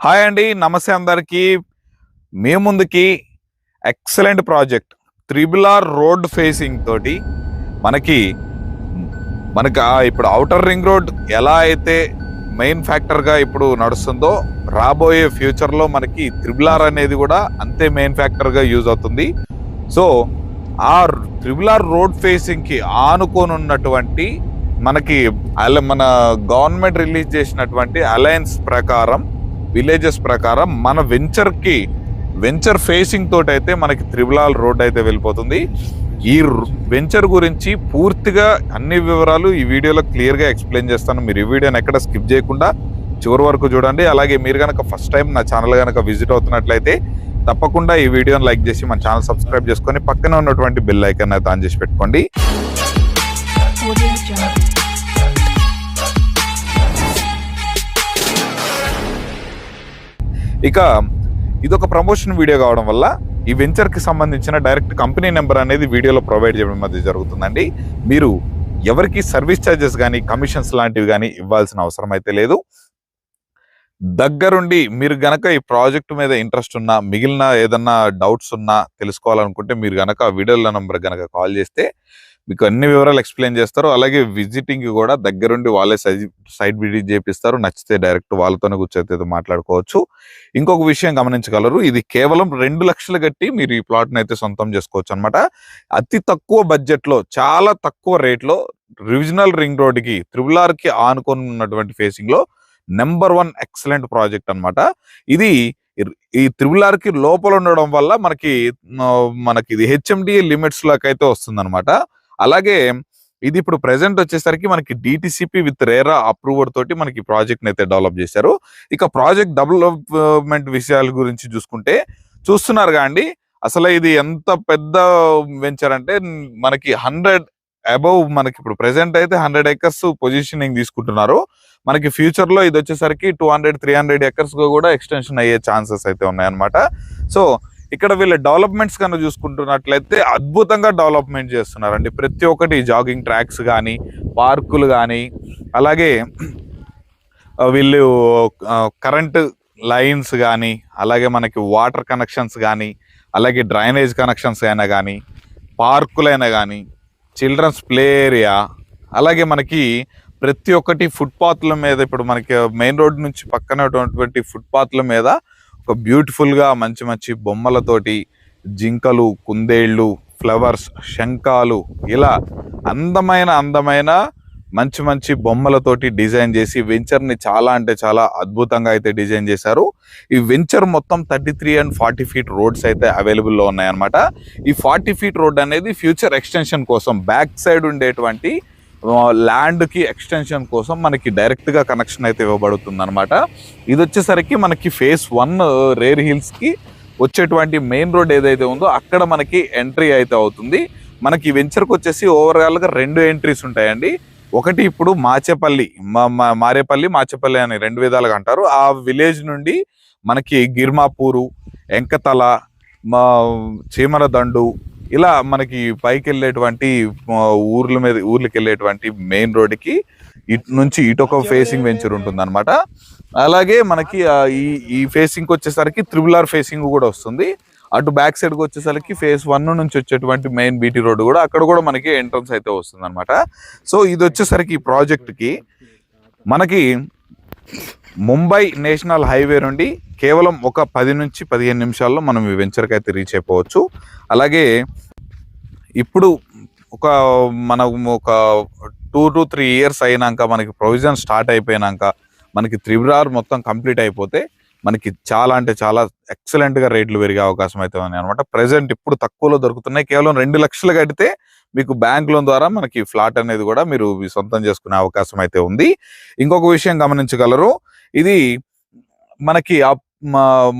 Hi అండి, నమస్తే అందరికి. మీ ముందుకి excellent project triple road facing తోటి మనకి మనకి ఇప్పుడు ఔటర్ రింగ్ రోడ్ ఎలా అయితే మెయిన్ ఫ్యాక్టర్గా ఇప్పుడు నడుస్తుందో, రాబోయే ఫ్యూచర్లో మనకి త్రిబుల్ అనేది కూడా అంతే మెయిన్ ఫ్యాక్టర్గా యూజ్ అవుతుంది. సో ఆ త్రిబుల్ రోడ్ ఫేసింగ్కి ఆనుకొని ఉన్నటువంటి మనకి మన గవర్నమెంట్ రిలీజ్ చేసినటువంటి అలయన్స్ ప్రకారం, విలేజెస్ ప్రకారం మన వెంచర్ ఫేసింగ్ తోటి అయితే మనకి త్రిబుల్ రోడ్ అయితే వెళ్ళిపోతుంది. ఈ వెంచర్ గురించి పూర్తిగా అన్ని వివరాలు ఈ వీడియోలో క్లియర్గా ఎక్స్ప్లెయిన్ చేస్తాను. మీరు ఈ వీడియోని ఎక్కడ స్కిప్ చేయకుండా చివరి వరకు చూడండి. అలాగే మీరు కనుక ఫస్ట్ టైం నా ఛానల్ కనుక విజిట్ అవుతున్నట్లయితే తప్పకుండా ఈ వీడియోని లైక్ చేసి మన ఛానల్ సబ్స్క్రైబ్ చేసుకొని పక్కనే ఉన్నటువంటి బెల్ ఐకాన్ అయితే ఆన్ చేసి పెట్టుకోండి. ఇక ఇదొక ప్రమోషన్ వీడియో కావడం వల్ల ఈ వెంచర్కి సంబంధించిన డైరెక్ట్ కంపెనీ నెంబర్ అనేది వీడియోలో ప్రొవైడ్ చేయడం మధ్య జరుగుతుందండి. మీరు ఎవరికి సర్వీస్ ఛార్జెస్ కానీ కమిషన్స్ లాంటివి కానీ ఇవ్వాల్సిన అవసరం అయితే లేదు. దగ్గరుండి మీరు గనక ఈ ప్రాజెక్ట్ మీద ఇంట్రెస్ట్ ఉన్నా, మిగిలిన ఏదన్నా డౌట్స్ ఉన్నా తెలుసుకోవాలనుకుంటే మీరు గనక వీడియోల నెంబర్ గనక కాల్ చేస్తే మీకు అన్ని వివరాలు ఎక్స్ప్లెయిన్ చేస్తారు. అలాగే విజిటింగ్ కూడా దగ్గరుండి వాళ్ళే సైట్ విజిట్ చేపిస్తారు. నచ్చితే డైరెక్ట్ వాళ్ళతోనే కూర్చొని మాట్లాడుకోవచ్చు. ఇంకొక విషయం గమనించగలరు, ఇది కేవలం 2 లక్షలు కట్టి మీరు ఈ ప్లాట్ని అయితే సొంతం చేసుకోవచ్చు అనమాట. అతి తక్కువ బడ్జెట్లో, చాలా తక్కువ రేట్లో రీజనల్ రింగ్ రోడ్కి త్రిబుల్ ఆనుకొని ఉన్నటువంటి ఫేసింగ్ లో నెంబర్ 1 ఎక్సలెంట్ ప్రాజెక్ట్ అనమాట. ఇది ఈ త్రిబుల్ లోపల ఉండడం వల్ల మనకి ఇది హెచ్ఎండిఏ లిమిట్స్ లోకి అయితే వస్తుంది అనమాట. అలాగే ఇది ఇప్పుడు ప్రెసెంట్ వచ్చేసరికి మనకి డిటిసిపి విత్ రేరా అప్రూవర్ తోటి మనకి ప్రాజెక్ట్ అయితే డెవలప్ చేశారు. ఇక ప్రాజెక్ట్ డెవలప్మెంట్ విషయాల గురించి చూస్తున్నారు కాండి, అసలు ఇది ఎంత పెద్ద వెంచర్ అంటే మనకి 100 అబౌవ్, మనకి ఇప్పుడు ప్రెసెంట్ అయితే 100 acres పొజిషనింగ్ తీసుకుంటున్నారు. మనకి ఫ్యూచర్ లో ఇది వచ్చేసరికి 200-300 acres కూడా ఎక్స్టెన్షన్ అయ్యే ఛాన్సెస్ అయితే ఉన్నాయన్నమాట. సో ఇక్కడ వీళ్ళ డెవలప్మెంట్స్ కనుక చూసుకుంటున్నట్లయితే అద్భుతంగా డెవలప్మెంట్ చేస్తున్నారండి. ప్రతి ఒక్కటి జాగింగ్ ట్రాక్స్ కానీ, పార్కులు కానీ, అలాగే వీళ్ళు కరెంట్ లైన్స్ కానీ, అలాగే మనకి వాటర్ కనెక్షన్స్ కానీ, అలాగే డ్రైనేజ్ కనెక్షన్స్ అయినా కానీ, పార్కులైనా కానీ, చిల్డ్రన్స్ ప్లే ఏరియా, అలాగే మనకి ప్రతి ఒక్కటి ఫుట్పాత్ల మీద, ఇప్పుడు మనకి మెయిన్ రోడ్ నుంచి పక్కన ఉన్నటువంటి ఫుట్పాత్ల మీద ఒక బ్యూటిఫుల్గా మంచి మంచి బొమ్మలతోటి జింకలు, కుందేళ్ళు, ఫ్లవర్స్, శంఖాలు, ఇలా అందమైన మంచి మంచి బొమ్మలతోటి డిజైన్ చేసి వెంచర్ని చాలా అంటే చాలా అద్భుతంగా అయితే డిజైన్ చేశారు. ఈ వెంచర్ మొత్తం 33 and 40 feet రోడ్స్ అయితే అవైలబుల్లో ఉన్నాయన్నమాట. ఈ 40 feet రోడ్ అనేది ఫ్యూచర్ ఎక్స్టెన్షన్ కోసం, బ్యాక్ సైడ్ ఉండేటువంటి ల్యాండ్కి ఎక్స్టెన్షన్ కోసం మనకి డైరెక్ట్గా కనెక్షన్ అయితే ఇవ్వబడుతుంది అనమాట. ఇది వచ్చేసరికి మనకి phase 1 రేర్ హిల్స్కి వచ్చేటువంటి మెయిన్ రోడ్ ఏదైతే ఉందో అక్కడ మనకి ఎంట్రీ అయితే అవుతుంది. మనకి వెంచర్కి వచ్చేసి ఓవరాల్గా 2 ఎంట్రీస్ ఉంటాయండి. ఒకటి ఇప్పుడు మారేపల్లి అని 2 విధాలుగా అంటారు. ఆ విలేజ్ నుండి మనకి గిర్మాపూరు, ఎంకతల, చీమరదండు, ఇలా మనకి పైకి వెళ్ళేటువంటి ఊర్లకి వెళ్ళేటువంటి మెయిన్ రోడ్కి ఇటు నుంచి ఇటొక ఫేసింగ్ వెంచర్ ఉంటుంది అనమాట. అలాగే మనకి ఈ ఫేసింగ్ వచ్చేసరికి త్రిబుల్ ఫేసింగ్ కూడా వస్తుంది. అటు బ్యాక్ సైడ్కి వచ్చేసరికి phase 1 నుంచి వచ్చేటువంటి మెయిన్ బీటీ రోడ్ కూడా, అక్కడ కూడా మనకి ఎంట్రన్స్ అయితే వస్తుంది అనమాట. సో ఇది వచ్చేసరికి ఈ ప్రాజెక్ట్కి మనకి ముంబై నేషనల్ హైవే నుండి కేవలం ఒక 10 నుంచి 15 నిమిషాల్లో మనం ఈ వెంచర్కి అయితే రీచ్ అయిపోవచ్చు. అలాగే ఇప్పుడు మనం ఒక 2 to 3 years అయినాక, మనకి ప్రొవిజన్ స్టార్ట్ అయిపోయినాక, మనకి త్రిబుల్ మొత్తం కంప్లీట్ అయిపోతే మనకి చాలా అంటే చాలా ఎక్సలెంట్గా రేట్లు పెరిగే అవకాశం అయితే ఉన్నాయి అనమాట. ప్రెసెంట్ ఇప్పుడు తక్కువలో దొరుకుతున్నాయి. కేవలం 2 లక్షలు కడితే మీకు బ్యాంక్ లోన్ ద్వారా మనకి ఫ్లాట్ అనేది కూడా మీరు సొంతం చేసుకునే అవకాశం అయితే ఉంది. ఇంకొక విషయం గమనించగలరు, ఇది మనకి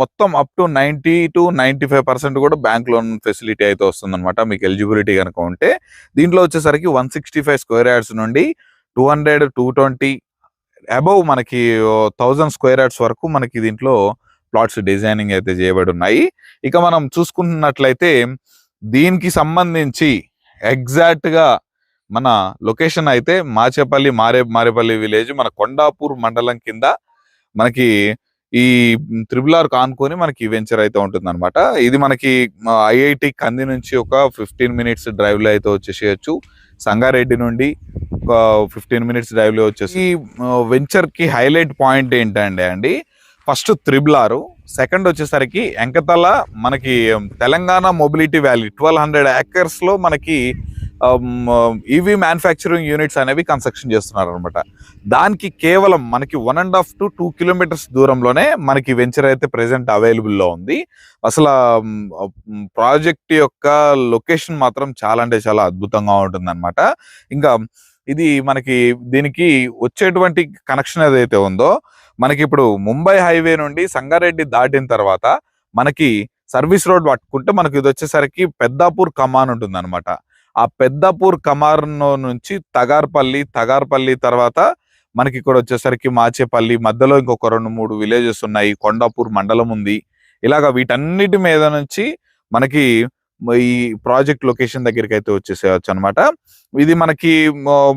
మొత్తం అప్ టు 90 to 95% కూడా బ్యాంక్ లోన్ ఫెసిలిటీ అయితే వస్తుందన్నమాట మీకు ఎలిజిబిలిటీ కనుక ఉంటే. దీంట్లో వచ్చేసరికి 165 square yards నుండి 200-220 అబౌవ్ మనకి 1000 square yards వరకు మనకి దీంట్లో ప్లాట్స్ డిజైనింగ్ అయితే చేయబడి ఉన్నాయి. ఇక మనం చూసుకుంటున్నట్లయితే దీనికి సంబంధించి ఎగ్జాక్ట్ గా మన లొకేషన్ అయితే మారేపల్లి విలేజ్, మన కొండాపూర్ మండలం కింద మనకి ఈ త్రిబుల్ ఆర్ ఆనుకొని మనకి ఈ వెంచర్ అయితే ఉంటుంది అనమాట. ఇది మనకి ఐఐటి కంది నుంచి ఒక 15 మినిట్స్ డ్రైవ్ లో అయితే వచ్చేసేయచ్చు. సంగారెడ్డి నుండి ఒక 15 మినిట్స్ డ్రైవ్ లో వచ్చేసి. ఈ వెంచర్ కి హైలైట్ పాయింట్ ఏంటంటే అండి, ఫస్ట్ త్రిబుల్ ఆర్, సెకండ్ వచ్చేసరికి ఎంకతల మనకి తెలంగాణ మొబిలిటీ వ్యాలీ 1200 acres లో మనకి ఈవీ మ్యానుఫ్యాక్చరింగ్ యూనిట్స్ అనేవి కన్స్ట్రక్షన్ చేస్తున్నారు అనమాట. దానికి కేవలం మనకి 1.5 to 2 kilometers దూరంలోనే మనకి వెంచర్ అయితే ప్రెసెంట్ అవైలబుల్లో ఉంది. అసలు ప్రాజెక్ట్ యొక్క లొకేషన్ మాత్రం చాలా అంటే చాలా అద్భుతంగా ఉంటుంది అనమాట. ఇంకా ఇది మనకి దీనికి వచ్చేటువంటి కనెక్షన్ ఏదైతే ఉందో, మనకి ఇప్పుడు ముంబై హైవే నుండి సంగారెడ్డి దాటిన తర్వాత మనకి సర్వీస్ రోడ్ పట్టుకుంటే మనకి ఇది వచ్చేసరికి పెద్దాపూర్ కమాన్ ఉంటుంది అనమాట. ఆ పెద్దాపూర్ కమాన్ నుంచి తగార్పల్లి తర్వాత మనకి ఇక్కడ వచ్చేసరికి మాచేపల్లి, మధ్యలో ఇంకొక 2-3 విలేజెస్ ఉన్నాయి, కొండాపూర్ మండలం ఉంది. ఇలాగా వీటన్నిటి మీద నుంచి మనకి ఈ ప్రాజెక్ట్ లొకేషన్ దగ్గరికి అయితే వచ్చేసేయచ్చు అనమాట. ఇది మనకి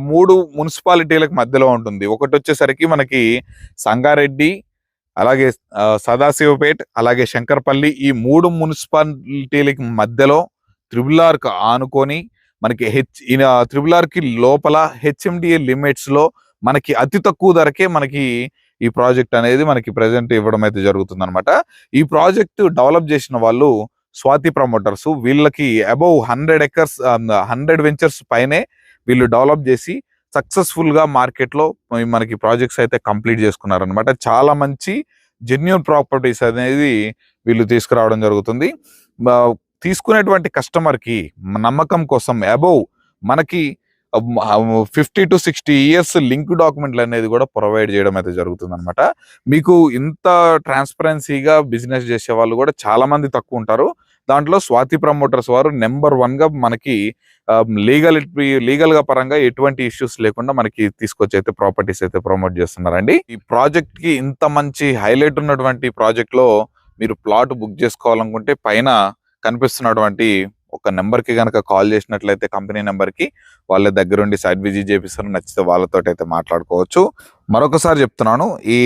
3 మున్సిపాలిటీలకు మధ్యలో ఉంటుంది. ఒకటి వచ్చేసరికి మనకి సంగారెడ్డి, అలాగే సదాశివపేట్, అలాగే శంకర్పల్లి, ఈ 3 మున్సిపాలిటీలకి మధ్యలో త్రిబుల్ ఆర్ ఆనుకొని మనకి త్రిబుల్ ఆర్ కి లోపల హెచ్ఎండిఏ లిమిట్స్ లో మనకి అతి తక్కువ ధరకే మనకి ఈ ప్రాజెక్ట్ అనేది మనకి ప్రెసెంట్ ఇవ్వడం అయితే జరుగుతుంది అనమాట. ఈ ప్రాజెక్ట్ డెవలప్ చేసిన వాళ్ళు స్వాతి ప్రమోటర్స్. వీళ్ళకి అబౌవ్ 100 acres 100 వెంచర్స్ పైనే వీళ్ళు డెవలప్ చేసి సక్సెస్ఫుల్ గా మార్కెట్ లో మనకి ప్రాజెక్ట్స్ అయితే కంప్లీట్ చేసుకున్నారు అనమాట. చాలా మంచి జెన్యూన్ ప్రాపర్టీస్ అనేది వీళ్ళు తీసుకురావడం జరుగుతుంది. తీసుకునేటువంటి కస్టమర్ కి నమ్మకం కోసం అబౌవ్ మనకి 50 to 60 years లింక్ డాక్యుమెంట్లు అనేది కూడా ప్రొవైడ్ చేయడం అయితే జరుగుతుంది అనమాట. మీకు ఇంత ట్రాన్స్పరెన్సీగా బిజినెస్ చేసే వాళ్ళు కూడా చాలా మంది తక్కువ ఉంటారు. దాంట్లో స్వాతి ప్రమోటర్స్ వారు నెంబర్ 1 గా మనకి లీగల్ గా పరంగా ఎటువంటి ఇష్యూస్ లేకుండా మనకి తీసుకొచ్చి అయితే ప్రాపర్టీస్ అయితే ప్రమోట్ చేస్తున్నారండి. ఈ ప్రాజెక్ట్ కి ఇంత మంచి హైలైట్ ఉన్నటువంటి ప్రాజెక్ట్ లో మీరు ప్లాట్ బుక్ చేసుకోవాలనుకుంటే పైన కనిపిస్తున్నటువంటి ఒక నెంబర్ కి కనుక కాల్ చేసినట్లయితే కంపెనీ నెంబర్ కి వాళ్ళ దగ్గరుండి సైట్ విజిట్ చేపిస్తారు. నచ్చితే వాళ్ళతో అయితే మాట్లాడుకోవచ్చు. మరొకసారి చెప్తున్నాను, ఈ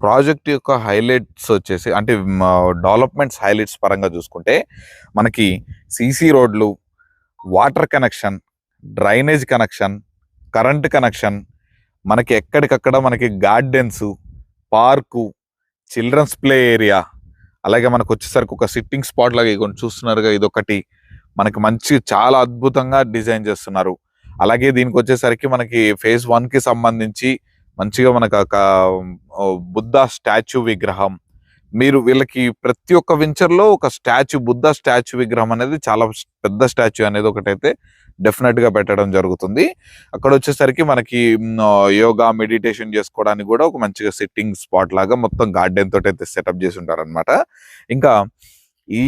ప్రాజెక్ట్ యొక్క హైలైట్స్ వచ్చేసి అంటే డెవలప్మెంట్స్ హైలైట్స్ పరంగా చూసుకుంటే మనకి సిసి రోడ్లు, water connection, drainage connection, current connection, మనకి ఎక్కడికక్కడ మనకి gardens, park, childrens play area, అలాగే మనకు వచ్చేసరికి ఒక సిట్టింగ్ స్పాట్ లాగా ఇగో చూస్తున్నారుగా, ఇదొకటి మనకి మంచి చాలా అద్భుతంగా డిజైన్ చేస్తున్నారు. అలాగే దీనికి వచ్చేసరికి మనకి phase 1 కి సంబంధించి మంచిగా మనకు ఒక బుద్ధ స్టాచ్యూ విగ్రహం, మీరు వీళ్ళకి ప్రతి ఒక్క వెంచర్ లో ఒక బుద్ధ స్టాచ్యూ విగ్రహం అనేది చాలా పెద్ద స్టాచ్యూ అనేది ఒకటైతే డెఫినెట్ గా పెట్టడం జరుగుతుంది. అక్కడ వచ్చేసరికి మనకి యోగా మెడిటేషన్ చేసుకోవడానికి కూడా ఒక మంచిగా సిట్టింగ్ స్పాట్ లాగా మొత్తం గార్డెన్ తోటి అయితే సెటప్ చేసి ఉంటారు అనమాట. ఇంకా ఈ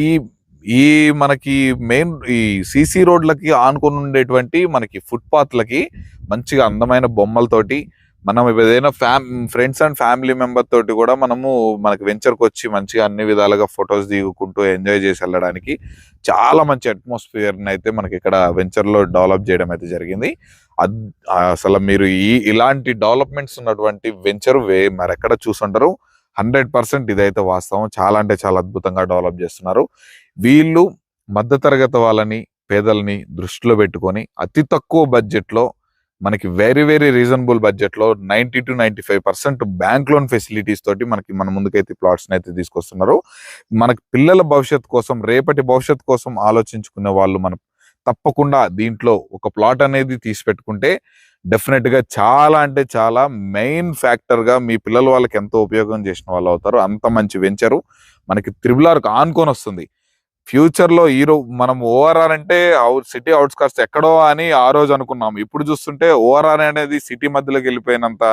ఈ మనకి మెయిన్ ఈ సిసి రోడ్లకి ఆనుకొని ఉండేటువంటి మనకి ఫుట్పాత్లకి మంచిగా అందమైన బొమ్మలతోటి మనం ఏదైనా ఫ్రెండ్స్ అండ్ ఫ్యామిలీ మెంబర్ తోటి కూడా మనము మనకి వెంచర్కి వచ్చి మంచిగా అన్ని విధాలుగా ఫొటోస్ దిగుకుంటూ ఎంజాయ్ చేసి వెళ్ళడానికి చాలా మంచి అట్మాస్ఫియర్ అయితే మనకి ఇక్కడ వెంచర్ లో డెవలప్ చేయడం అయితే జరిగింది. అసలు మీరు ఇలాంటి డెవలప్మెంట్స్ ఉన్నటువంటి వెంచర్ మరెక్కడ చూసుంటారు. 100% ఇదైతే వాస్తవం. చాలా అంటే చాలా అద్భుతంగా డెవలప్ చేస్తున్నారు. వీళ్ళు మధ్యతరగతి వాళ్ళని, పేదలని దృష్టిలో పెట్టుకొని అతి తక్కువ బడ్జెట్ లో మనకి వెరీ వెరీ రీజనబుల్ బడ్జెట్ లో 90 to 95% బ్యాంక్ లోన్ ఫెసిలిటీస్ తోటి మన ముందుకైతే ప్లాట్స్ అయితే తీసుకొస్తున్నారు. మనకి పిల్లల భవిష్యత్ కోసం, రేపటి భవిష్యత్ కోసం ఆలోచించుకునే వాళ్ళు మనం తప్పకుండా దీంట్లో ఒక ప్లాట్ అనేది తీసి పెట్టుకుంటే డెఫినెట్ గా చాలా అంటే చాలా మెయిన్ ఫ్యాక్టర్ గా మీ పిల్లల వాళ్ళకి ఎంతో ఉపయోగం చేసిన వాళ్ళు అవుతారు. అంత మంచి వెంచరు మనకి త్రిబుల్ ఆర్ ఆనుకొని వస్తుంది. ఫ్యూచర్ లో మనం ఓఆర్ఆర్ అంటే సిటీ అవుట్స్కర్ట్స్ ఎక్కడో అని ఆ రోజు అనుకున్నాం. ఇప్పుడు చూస్తుంటే ఓఆర్ఆర్ అనేది సిటీ మధ్యలోకి వెళ్ళిపోయినంత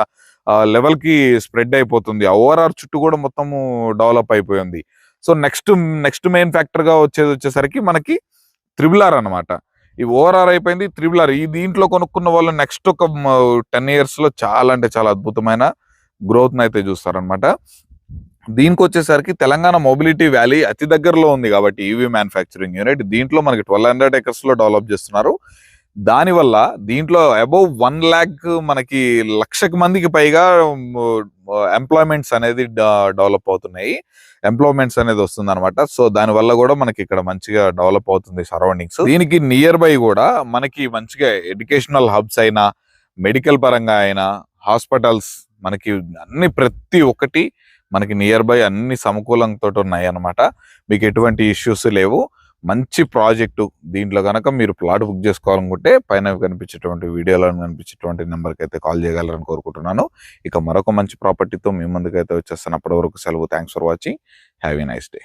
లెవెల్ కి స్ప్రెడ్ అయిపోతుంది. ఆ ఓఆర్ఆర్ చుట్టూ కూడా మొత్తము డెవలప్ అయిపోయింది. సో నెక్స్ట్ మెయిన్ ఫ్యాక్టర్ గా వచ్చేసరికి మనకి త్రిబుల్ ఆర్ అనమాట. ఈ ఓఆర్ఆర్ అయిపోయింది, త్రిబుల్ ఆర్. ఈ దీంట్లో కొనుక్కున్న వాళ్ళు నెక్స్ట్ ఒక 10 years లో చాలా అంటే చాలా అద్భుతమైన గ్రోత్ అయితే చూస్తారనమాట. దీనికి వచ్చేసరికి తెలంగాణ మొబిలిటీ వ్యాలీ అతి దగ్గరలో ఉంది కాబట్టి ఈవీ మ్యానుఫ్యాక్చరింగ్ యూనిట్ దీంట్లో మనకి 1200 acres లో డెవలప్ చేస్తున్నారు. దానివల్ల దీంట్లో అబౌవ్ 1 lakh మనకి 1,00,000 మందికి పైగా ఎంప్లాయ్మెంట్స్ అనేది డెవలప్ అవుతున్నాయి. ఎంప్లాయ్మెంట్స్ అనేది వస్తుంది అనమాట. సో దానివల్ల కూడా మనకి ఇక్కడ మంచిగా డెవలప్ అవుతుంది సరౌండింగ్స్. దీనికి నియర్ బై కూడా మనకి మంచిగా ఎడ్యుకేషనల్ హబ్స్ అయినా, మెడికల్ పరంగా అయినా, హాస్పిటల్స్ మనకి అన్ని ప్రతి ఒక్కటి మనకి నియర్ బై అన్ని సమకూలంతో ఉన్నాయి అన్నమాట. మీకు ఎటువంటి ఇష్యూస్ లేవు. మంచి ప్రాజెక్టు. దీంట్లో కనుక మీరు ప్లాట్ బుక్ చేసుకోవాలనుకుంటే పైన కనిపించేటువంటి వీడియోలో కనిపించేటువంటి నెంబర్కి అయితే కాల్ చేయగలరని కోరుకుంటున్నాను. ఇక మరొక మంచి ప్రాపర్టీతో మీ ముందుకైతే వచ్చేస్తాను. అప్పటి వరకు సెలవు. Thanks for watching. Have a nice day.